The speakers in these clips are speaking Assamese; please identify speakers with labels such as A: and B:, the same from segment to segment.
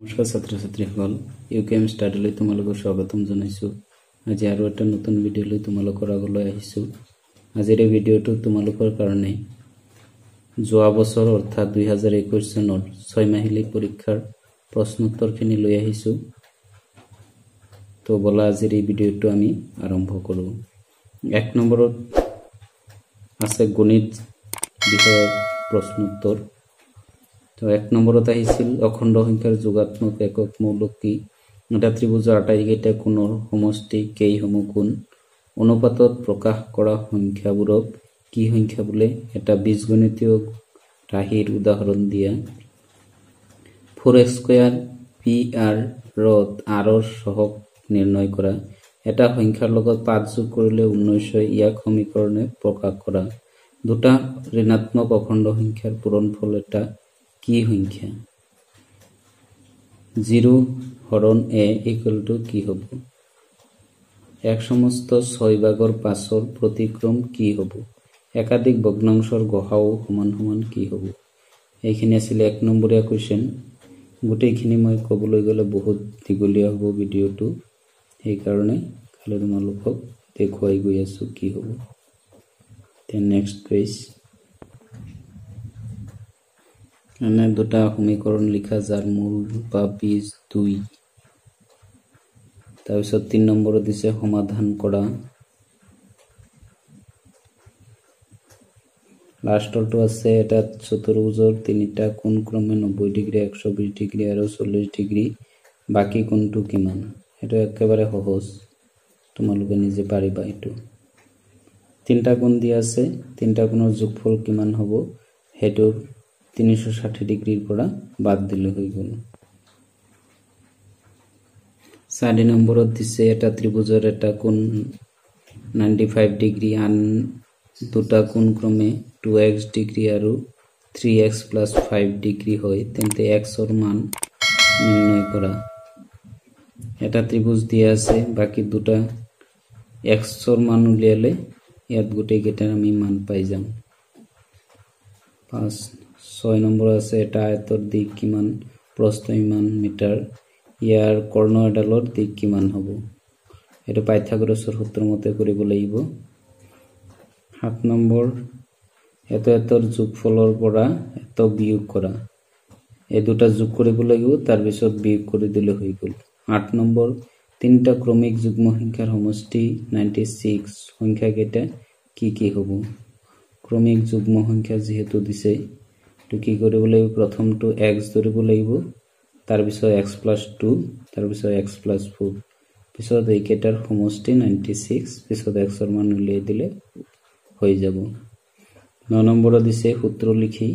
A: নমস্কাৰ ছাত্ৰ ছাত্ৰীসকল ইউকেএম ষ্টাডিলৈ তোমালোকক স্বাগতম জনাইছো। আজি আৰু এটা নতুন ভিডিঅ' লৈ তোমালোকৰ আগলৈ আহিছো। আজিৰ এই ভিডিঅ'টো তোমালোকৰ কাৰণে যোৱা বছৰ অৰ্থাৎ 2021 চনৰ 6 মাহিলী পৰীক্ষাৰ প্ৰশ্নোত্তৰখিনি লৈ আহিছো। তো বলা আজিৰ এই ভিডিঅ'টো আমি আৰম্ভ কৰো। 1 নম্বৰত আছে গণিত বিষয়ৰ প্ৰশ্নোত্তৰ। তো 1 নম্বৰত আহিছিল অখণ্ড সংখ্যাৰ যোগাত্মক একক মৌলিক কি? এটা ত্ৰিভুজৰ আটাইকেইটা কোণৰ সমষ্টি কেইসমূহ কোণ? অনুপাতত প্ৰকাশ কৰা সংখ্যাবোৰক কি সংখ্যা বোলে? এটা বীজগণিতীয় ৰাশিৰ উদাহৰণ দিয়া। 4x² PR ৰত r ৰ সহগ নিৰ্ণয় কৰা। এটা সংখ্যাৰ লগত 5 যোগ কৰিলে 19 ইয়াক সমীকৰণে প্ৰকাশ কৰা। দুটা ঋণাত্মক অখণ্ড সংখ্যাৰ পূৰণফল এটা কি সংখ্যা? 0 হৰণ a = কি হ'ব? এক সমস্ত 6 ভাগৰ 5ৰ প্ৰতিক্ৰম কি হ'ব? একাধিক ভগ্নাংশৰ গসাউ সমান কি হ'ব? এইখিনি আছিল 1 নম্বৰীয়া কোৱেশ্চন। গোটেইখিনি মই ক'বলৈ গ'লে বহুত দীঘলীয়া হ'ব ভিডিঅ'টো, সেই কাৰণে খালি তোমালোকক দেখুৱাই গৈ আছো কি হ'ব। তে নেক্সট পেজ এনে দুটা সমীকৰণ লিখা যাৰ মূল বা বীজ 2। তাৰপিছত 3 নম্বৰত দিছে সমাধান কৰা। লাষ্টৰটো আছে এটা চতুৰ্ভুজৰ তিনিটা কোণ ক্ৰমে 90 ডিগ্ৰী 120 ডিগ্ৰী আৰু 40 ডিগ্ৰী, বাকী কোণটো কিমান? এটা একেবাৰে সহজ, তোমালোকে নিজে পাৰিবা। এইটো তিনিটা কোণ দিয়া আছে, তিনিটা কোণৰ যোগফল কিমান হ'ব? সেইটো 360 ডিগ্ৰীৰ পৰা বাদ দিলে হৈ গ'ল। 4 নম্বৰত দিছে এটা ত্ৰিভুজৰ এটা কোণ 95 ডিগ্ৰী, আন দুটা কোণ ক্ৰমে 2x ডিগ্ৰী আৰু 3x + 5 ডিগ্ৰী হয়, তেন্তে x ৰ মান নিৰ্ণয় কৰা। এটা ত্ৰিভুজ দিয়া আছে, বাকী দুটা x ৰ মান উলিয়ালে ইয়াত গোটেই কেইটাৰ আমি মান পাই যাম। 6 নম্বৰ আছে এটা আয়তৰ দিক কিমান, প্ৰস্থ ইমান মিটাৰ, ইয়াৰ কৰ্ণ এডালৰ দিক কিমান হ'ব? এইটো পাইথাগোৰাছৰ সূত্ৰ মতে কৰিব লাগিব। 7 নম্বৰ এতৰ যোগফলৰ পৰা এত বিয়োগ কৰা। এই দুটা যোগ কৰিব লাগিব, তাৰ পিছত বিয়োগ কৰি দিলে হৈ গ'ল। 8 নম্বৰ তিনিটা ক্ৰমিক যুগ্ম সংখ্যাৰ সমষ্টি 96 সংখ্যা কেইটা কি হ'ব? ক্ৰমিক যুগ্ম সংখ্যা যিহেতু দিছে, তো কি কৰিব লাগিব? প্ৰথমটো x ধৰিব লাগিব, তাৰ পিছত x + 2, তাৰ পিছত x + 4, পিছত এইকেইটাৰ সমষ্টি 96, পিছত x ৰ মান উলিয়াই দিলে হৈ যাব। 9 নম্বৰত দিছে সূত্ৰ লিখি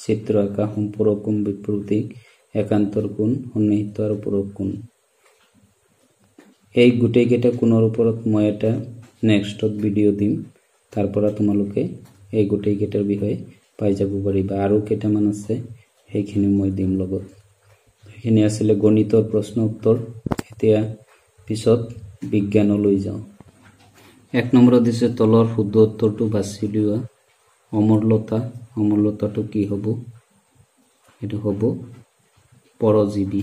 A: চিত্ৰ আঁকা। সম্পূৰক কোণ, বিপৰীত একান্তৰ কোণ, সন্নিহিত আৰু পূৰক কোণ। এই গোটেই কেইটা কোণৰ ওপৰত মই এটা নেক্সটত ভিডিঅ' দিম, তাৰ পৰা তোমালোকে এই গোটেই কেইটাৰ বিষয়ে পাই যাব পাৰিবা। আৰু কেইটামান আছে সেইখিনি মই দিম লগত। সেইখিনি আছিলে গণিতৰ প্ৰশ্ন উত্তৰ। এতিয়া পিছত বিজ্ঞানলৈ যাওঁ। 1 নম্বৰত দিছে তলৰ শুদ্ধ উত্তৰটো বাছি উলিওৱা। অমৰলতা, অমৰলতাটো কি হ'ব? এইটো হ'ব পৰজীৱী।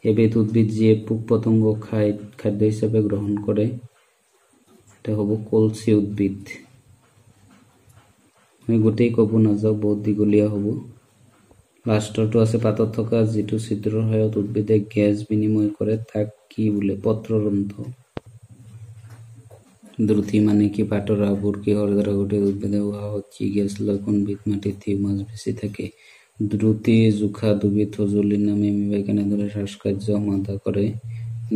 A: এবিধ উদ্ভিদ যিয়ে পোক পতংগ খাদ্য হিচাপে গ্ৰহণ কৰে, এটা হ'ব কলচি উদ্ভিদ। মই গোটেই ক'ব নাযাওঁ, বহুত দীঘলীয়া হ'ব। লাষ্টৰটো আছে পাতত থকা যিটো ছিদ্ৰৰ সহায়ত উদ্ভিদে গেছ বিনিময় কৰে তাক কি বোলে? পত্ৰৰন্ধ্ৰ। দ্ৰুতি মানে কি? পাতৰ আৱবোৰ কিহৰ দ্বাৰা গঠিত? উদ্ভিদে উশাহত যি গেছ লয়? কোনবিধ মাটিত হিউমাছ বেছি থাকে? দ্ৰুতি জোখা দুবিধ সঁজুলিৰ নাম এমিবাই কেনেদৰে শ্বাসকাৰ্য সমাধা কৰে?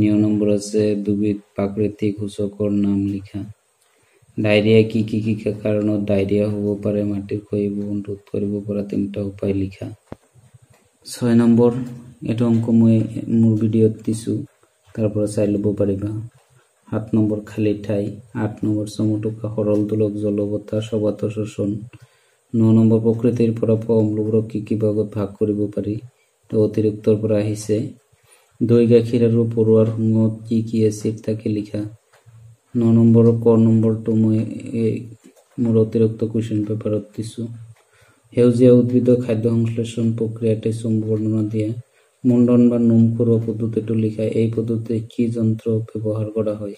A: 9 নম্বৰ আছে দুবিধ প্ৰাকৃতিক সূচকৰ নাম লিখা। ডায়েৰিয়া কি কাৰণত ডায়েৰিয়া হ'ব পাৰে? মাটিৰ ক্ষয়ীভৱন ৰোধ কৰিব পৰা 3টা উপায় লিখা। 6 নম্বৰ এইটো অংক মই মোৰ ভিডিঅ'ত দিছো, তাৰ পৰা চাই ল'ব পাৰিবা। 7 নম্বৰ খালী ঠাই। 8 নম্বৰ চমুটুকা সৰল দোলক জলবতাহ স্বভাৱত শোষণ। 9 নম্বৰ প্ৰকৃতিৰ পৰা পোৱা অম্লবোৰক কি ভাগত ভাগ কৰিব পাৰি? তো অতিৰিক্তৰ পৰা আহিছে। দৈ গাখীৰ আৰু পৰুৱাৰ শুঙত কি এচিড থাকে লিখা। 9 নম্বৰৰ ক নম্বৰটো মই মোৰ অতিৰিক্ত কুৱেশ্যন পেপাৰত দিছো। সেউজীয়া উদ্ভিদৰ খাদ্য সংশ্লেষণ প্ৰক্ৰিয়াতে চমু বৰ্ণনা দিয়া। মুণ্ডন বা নোম কৰোৱা পদ্ধতিটো লিখা। এই পদ্ধতিতে কি যন্ত্ৰ ব্যৱহাৰ কৰা হয়?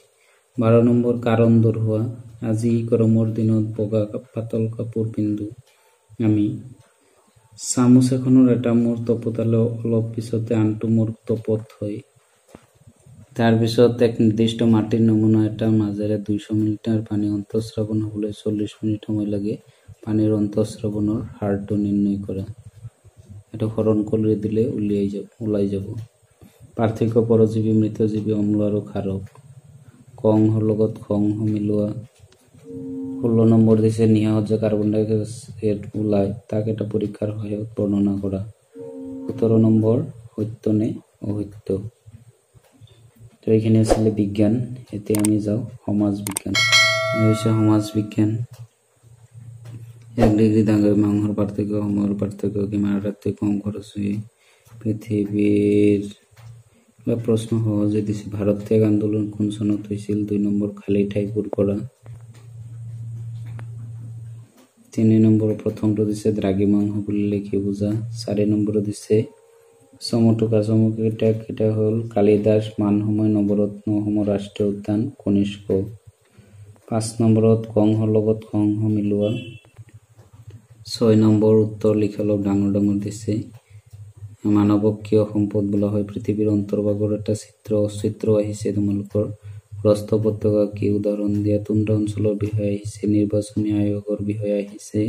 A: 12 নম্বৰ কাৰণ দৰ্শোৱা। আজি গৰমৰ দিনত বগা পাতল কাপোৰ পিন্ধো আমি। চামুচ এখনৰ এটা মূৰ তপতালে অলপ পিছতে আনটো মূৰ তপত হয়। তাৰপিছত এক নিৰ্দিষ্ট মাটিৰ নমুনা এটাৰ মাজেৰে 200 মিলিলিটাৰ পানী অন্তঃস্ৰাৱণ হ'বলৈ 40 মিনিট সময় লাগে। পানীৰ অন্তঃস্ৰাৱণৰ হাৰটো নিৰ্ণয় কৰা। এইটো হৰণ কৰি দিলে ওলাই যাব। পাৰ্থক্য পৰজীৱী, মৃতজীৱী, অম্ল আৰু ক্ষাৰক। ক অংশৰ লগত খ অংশ মিলোৱা। 16 নম্বৰ দিছে নিশাহত যে কাৰ্বন ডাই অক্সাইড ওলায় তাক এটা পৰীক্ষাৰ সহায়ত বৰ্ণনা কৰা। 17 নম্বৰ সত্য নে অসত্য। তো এইখিনি আছিলে বিজ্ঞান। এতিয়া আমি যাওঁ সমাজ বিজ্ঞান। হৈছে সমাজ বিজ্ঞান। 1 ডিগ্ৰী দ্ৰাঘিমাংশৰ পাৰ্থক্য, সময়ৰ পাৰ্থক্য কিমান, আটাইতকৈ কম খৰচী পৃথিৱীৰ প্ৰশ্ন সহজে দিছে। ভাৰত ত্যাগ আন্দোলন কোন চনত হৈছিল? 2 নম্বৰ খালী ঠাই পূৰ কৰা। 3 নম্বৰ প্ৰথমটো দিছে দ্ৰাঘিমাংশ বুলিলে কি বুজা। 4 নম্বৰ দিছে চমটুকা। চমটুকা কেইটা হ'ল? কালিদাস, মানসময়, নৱৰত্ন, অসমৰ ৰাষ্ট্ৰীয় উদ্যান, কনিষ্ক। 5 নম্বৰত ক অংশৰ লগত খ অংশ মিলোৱা। 6 নম্বৰ উত্তৰ লিখা। অলপ ডাঙৰ ডাঙৰ দিছে। মানৱক কিয় সম্পদ বোলা হয়? পৃথিৱীৰ অন্তৰ্ভাগৰ এটা চিত্ৰ আহিছে তোমালোকৰ। প্ৰস্থ পতাকা কি? উদাহৰণ দিয়া। তুন্দ্ৰা অঞ্চলৰ বিষয়ে আহিছে। নিৰ্বাচনী আয়োগৰ বিষয়ে আহিছে।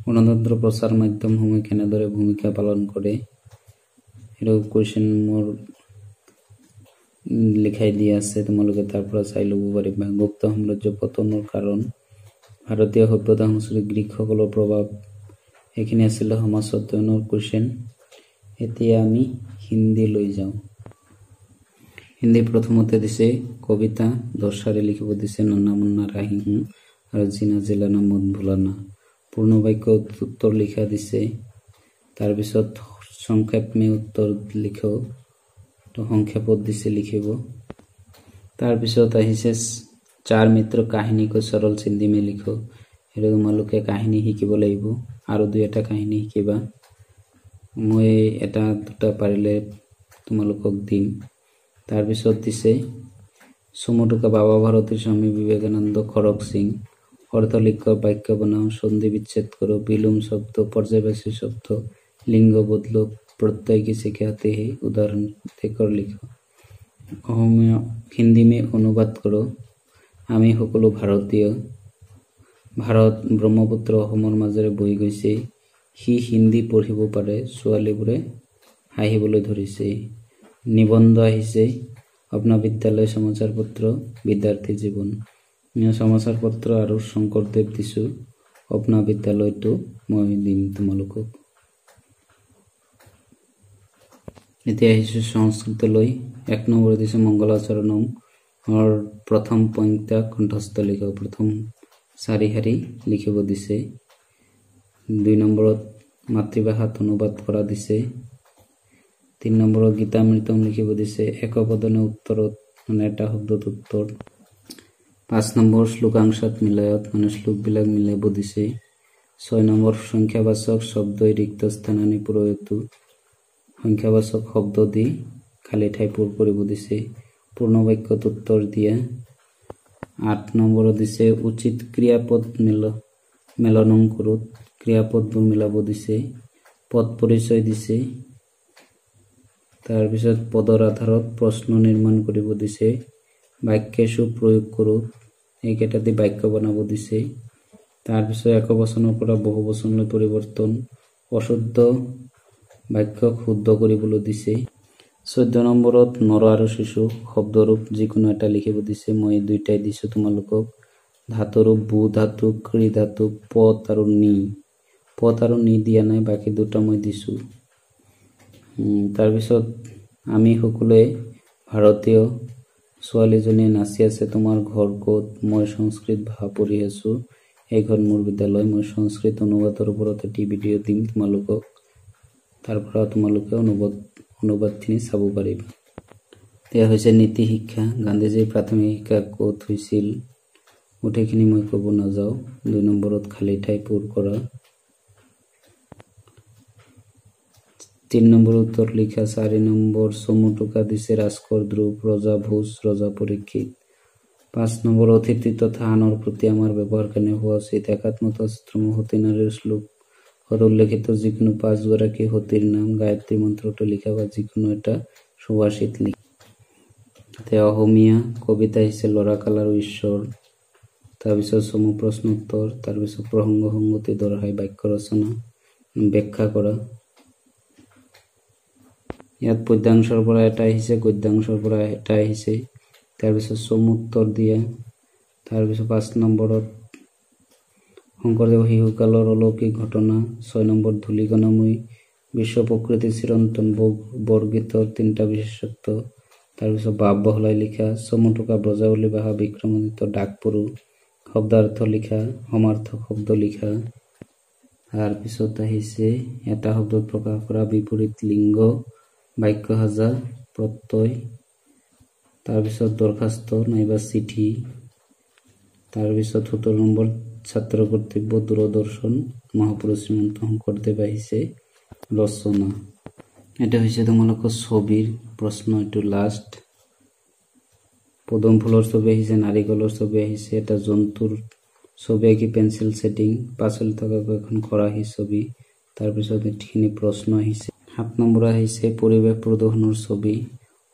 A: গণতন্ত্ৰ প্ৰচাৰ মাধ্যমসমূহে কেনেদৰে ভূমিকা পালন কৰে? এইটো কুৱেশ্যন মোৰ লিখাই দিয়া আছে, তোমালোকে তাৰ পৰা চাই ল'ব পাৰিবা। গুপ্ত সাম্ৰাজ্য পতনৰ কাৰণ, ভাৰতীয় সভ্যতা সংস্কৃতি, গ্ৰীকসকলৰ প্ৰভাৱ। এইখিনি আছিলে সমাজ অধ্যয়নৰ কুৱেশ্যন। এতিয়া আমি হিন্দী লৈ যাওঁ। হিন্দী প্ৰথমতে দিছে কবিতা 10 শাৰী লিখিব দিছে। নন্না মুন্না ৰাহি হুঁ আৰু জিনা জিলানা মত ভুলানা। পূৰ্ণ বাক্য উত্তৰ লিখা দিছে। তাৰপিছত সংক্ষেপ মে উত্তৰ লিখো। তো সংক্ষেপত দিছে লিখিব। তাৰপিছত আহিছে 4 মিত্ৰ কাহিনী কো সৰল হিন্দী মে লিখো। সেইটো তোমালোকে কাহিনী শিকিব লাগিব আৰু 2-এটা কাহিনী শিকিবা। মই এটা 2টা পাৰিলে তোমালোকক দিম। তাৰপিছত দিছে চমটুকা বাবা ভাৰতী, স্বামী বিবেকানন্দ, খৰক সিং। অৰ্থ লিখ, বাক্য বনাও, সন্ধি বিচ্ছেদ করো, বিলোম শব্দ, पर्यायवाची शब्द, लिंग बदलो, प्रत्यय किसे कहते हैं, उदाहरण देकर लिखो। हिंदी में अनुवाद करो। আমি সকলো ভাৰতীয়। ভাৰত ব্ৰহ্মপুত্ৰ অসমৰ মাজেৰে বৈ গৈছে। সি হিন্দী পঢ়িব পাৰে। ছোৱালীবোৰে হাঁহিবলৈ ধৰিছে। নিবন্ধ আহিছে अपना विद्यालय समाचार पत्र, विद्यार्थी जीवन। समाचार पत्र আৰু শংকৰদেৱ দিছো। अपना বিদ্যালয়টো মই দিম তোমালোকক। এতিয়া আহিছো সংস্কৃতলৈ। 1 নম্বৰ দিছে মংগলাচৰণম और प्रथम पंक्ति कंठस्थ लिखो। प्रथम 4 শাৰী লিখিব দিছে। 2 নম্বৰত মাতৃভাষাত অনুবাদ কৰা দিছে। 3 নম্বৰত গীতামৃতম লিখিব দিছে। একপদনে উত্তৰত মানে এটা শব্দত উত্তৰ। 5 নম্বৰ শ্লোকাংশত মিলায়ত মানে শ্লোকবিলাক মিলাব দিছে। 6 নম্বৰ সংখ্যাবাচক শব্দ ৰিক্ত স্থানানি পূৰয়তু। সংখ্যাবাচক শব্দ দি খালী ঠাই পূৰ কৰিব দিছে। পূৰ্ণ বাক্যত উত্তৰ দিয়া। 8 নম্বৰত দিছে উচিত ক্ৰিয়াপদ মেলনং কৰোত। ক্ৰিয়াপদবোৰ মিলাব দিছে। পদ পৰিচয় দিছে। তাৰপিছত পদৰ আধাৰত প্ৰশ্ন নিৰ্মাণ কৰিব দিছে। বাক্যেষু প্ৰয়োগ কৰোত। এইকেইটা দি বাক্য বনাব দিছে। তাৰপিছত একবচনৰ পৰা বহুবচনলৈ পৰিৱৰ্তন। অশুদ্ধ বাক্যক শুদ্ধ কৰিবলৈ দিছে। 14 নম্বৰত নৰ আৰু শিশু শব্দৰূপ যিকোনো এটা লিখিব দিছে। মই 2টাই দিছো তোমালোকক। ধাতুৰূপ ভূ ধাতু, ক্ৰি ধাতু, পদ আৰু নি। পদ আৰু নি দিয়া নাই, বাকি 2টা মই দিছো। তাৰপিছত আমি সকলোৱে ভাৰতীয় ছোৱালীজনীয়ে নাচি আছে। তোমাৰ ঘৰ ক'ত? মই সংস্কৃত ভাষা পঢ়ি আছো। এই ঘৰ মোৰ বিদ্যালয়। মই সংস্কৃত অনুবাদৰ ওপৰত এটি ভিডিঅ' দিম তোমালোকক। তাৰ পৰা তোমালোকে অনুবাদখিনি চাব পাৰিবা। এয়া হৈছে নীতি শিক্ষা। গান্ধীজীৰ প্ৰাথমিক শিক্ষা ক'ত হৈছিল? গোটেইখিনি মই ক'ব নাযাওঁ। 2 নম্বৰত খালী ঠাই পূৰ কৰা। 3 নম্বৰ উত্তৰ লিখা। 4 নম্বৰ চমু টোকা দিছে ৰাজকোঁৱৰ ধ্ৰুৱ, ৰজা ভোজ, ৰজা পৰীক্ষিত। 5 নম্বৰ অতিথি তথা আনৰ প্ৰতি আমাৰ ব্যৱহাৰ কেনে হোৱা উচিত। একাত্মতা সূত্ৰম সতী নাৰীৰ শ্লোক উল্লেখিত যিকোনো 5 গৰাকী সতীৰ নাম গায়ত্ৰী মন্ত্ৰটো লিখা বা যিকোনো এটা সুভাষিত লিখা। অসমীয়া কবিতা আহিছে ল'ৰা কাল আৰু ঈশ্বৰ। তাৰপিছত চমু প্ৰশ্ন উত্তৰ, তাৰপিছত প্ৰসংগ সংগতি দৰ্শাই বাক্য ৰচনা ব্যাখ্যা কৰা। ইয়াত পদ্যাংশৰ পৰা এটা আহিছে, গদ্যাংশৰ পৰা এটা আহিছে। তাৰপিছত চমু উত্তৰ দিয়া। তাৰপিছত 5 নম্বৰত শংকৰদেৱ শিশুকালৰ অলৌকিক ঘটনা। 6 নম্বৰ ধূলিকণাময়ী বিশ্ব প্ৰকৃতি চিৰন্তন বৰগীতৰ 3টা বিশেষত্ব। তাৰপিছত ভাৱ বহলাই লিখা। চমু টোকা ব্ৰজাৱলী ভাষা বিক্ৰমাদিত্য ডাক পঢ়ো। শব্দাৰ্থ লিখা, সমাৰ্থক শব্দ লিখা। তাৰপিছত আহিছে এটা শব্দত প্ৰকাশ কৰা বিপৰীত লিংগ, বাক্য সাজা, প্ৰত্যয়। তাৰপিছত দৰখাস্ত নাইবা চিঠি। তাৰপিছত 17 নম্বৰ ছাত্ৰ কৰ্তব্য দূৰদৰ্শন মহাপুৰুষ শ্ৰীমন্ত শংকৰদেৱ আহিছে ৰচনা। এটা হৈছে তোমালোকৰ ছবিৰ প্ৰশ্ন, এইটো লাষ্ট। পদুম ফুলৰ ছবি আহিছে, নাৰিকলৰ ছবি আহিছে, এটা জন্তুৰ ছবি আঁকি পেঞ্চিল ছেটিং, পাচলি থকাকৈ এখন খৰাহী ছবি। তাৰপিছত এইখিনি প্ৰশ্ন আহিছে। 7 নম্বৰ আহিছে পৰিৱেশ প্ৰদূষণৰ ছবি।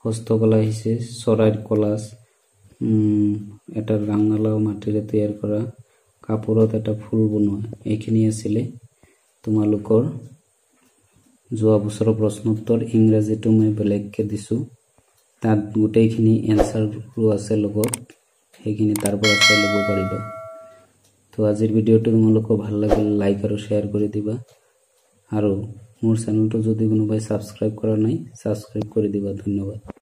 A: হস্তকলা আহিছে চৰাইৰ কলাজ, এটা ৰাঙালাও মাটিৰে তৈয়াৰ কৰা, কাপোৰত এটা ফুল বনোৱা। এইখিনি আছিলে তোমালোকৰ যোৱা বছৰৰ প্ৰশ্ন উত্তৰ। ইংৰাজীটো মই বেলেগকে দিছো, তাত গোটেইখিনি এনচাৰো আছে লগত, সেইখিনি তাৰ পৰা চাই ল'ব পাৰিবা। তো আজিৰ ভিডিঅ'টো তোমালোকৰ ভাল লাগিলে লাইক আৰু শ্বেয়াৰ কৰি দিবা, আৰু মোৰ চেনেলটো যদি কোনোবাই ছাবস্ক্ৰাইব কৰা নাই ছাবস্ক্ৰাইব কৰি দিবা। ধন্যবাদ।